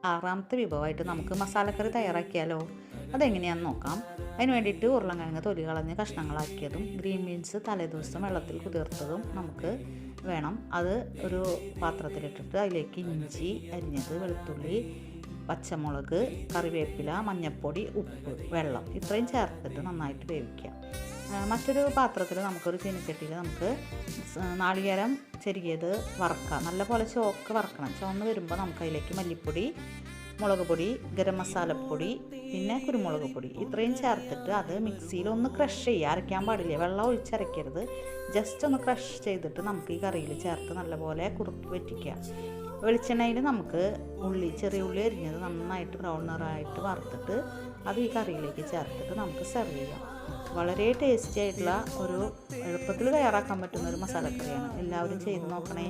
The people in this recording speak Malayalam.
ആറാമത്തെ വിഭവമായിട്ട് നമുക്ക് മസാലക്കറി തയ്യാറാക്കിയാലോ? അതെങ്ങനെയാണെന്ന് നോക്കാം. അതിന് വേണ്ടിയിട്ട് ഉരുളൻകിഴങ്ങ് തൊലി കളഞ്ഞ് കഷ്ണങ്ങളാക്കിയതും ഗ്രീൻ ബീൻസ് തലേദിവസം വെള്ളത്തിൽ കുതിർത്തതും നമുക്ക് വേണം. അത് ഒരു പാത്രത്തിലിട്ടിട്ട് അതിലേക്ക് ഇഞ്ചി അരിഞ്ഞത്, വെളുത്തുള്ളി, പച്ചമുളക്, കറിവേപ്പില, മഞ്ഞൾപ്പൊടി, ഉപ്പ്, വെള്ളം ഇത്രയും ചേർത്തിട്ട് നന്നായിട്ട് വേവിക്കുക. മറ്റൊരു പാത്രത്തിൽ നമുക്കൊരു ചീനച്ചട്ടിയിൽ നമുക്ക് നാളികേരം ചെരുകിയത് വറക്കാം. നല്ലപോലെ ചോക്ക് വറക്കണം. ചുവന്ന് വരുമ്പോൾ നമുക്ക് അതിലേക്ക് മല്ലിപ്പൊടി, മുളക് പൊടി, ഗരം മസാലപ്പൊടി, പിന്നെ കുരുമുളക് പൊടി ഇത്രയും ചേർത്തിട്ട് അത് മിക്സിയിൽ ഒന്ന് ക്രഷ് ചെയ്യുക. അരയ്ക്കാൻ പാടില്ല, വെള്ളം ഒഴിച്ചരയ്ക്കരുത്. ജസ്റ്റ് ഒന്ന് ക്രഷ് ചെയ്തിട്ട് നമുക്ക് ഈ കറിയിൽ ചേർത്ത് നല്ലപോലെ കുറുക്കി വറ്റിക്കുക. വെളിച്ചെണ്ണയിൽ നമുക്ക് ചെറിയ ഉള്ളി അരിഞ്ഞത് നന്നായിട്ട് ബ്രൗൺ നിറമായിട്ട് വറുത്തിട്ട് അത് ഈ കറിയിലേക്ക് ചേർത്തിട്ട് നമുക്ക് സെർവ് ചെയ്യാം. വളരെ ടേസ്റ്റി ആയിട്ടുള്ള ഒരു എളുപ്പത്തിൽ തയ്യാറാക്കാൻ പറ്റുന്ന ഒരു മസാലക്കറിയാണ്. എല്ലാവരും ചെയ്ത് നോക്കണേ.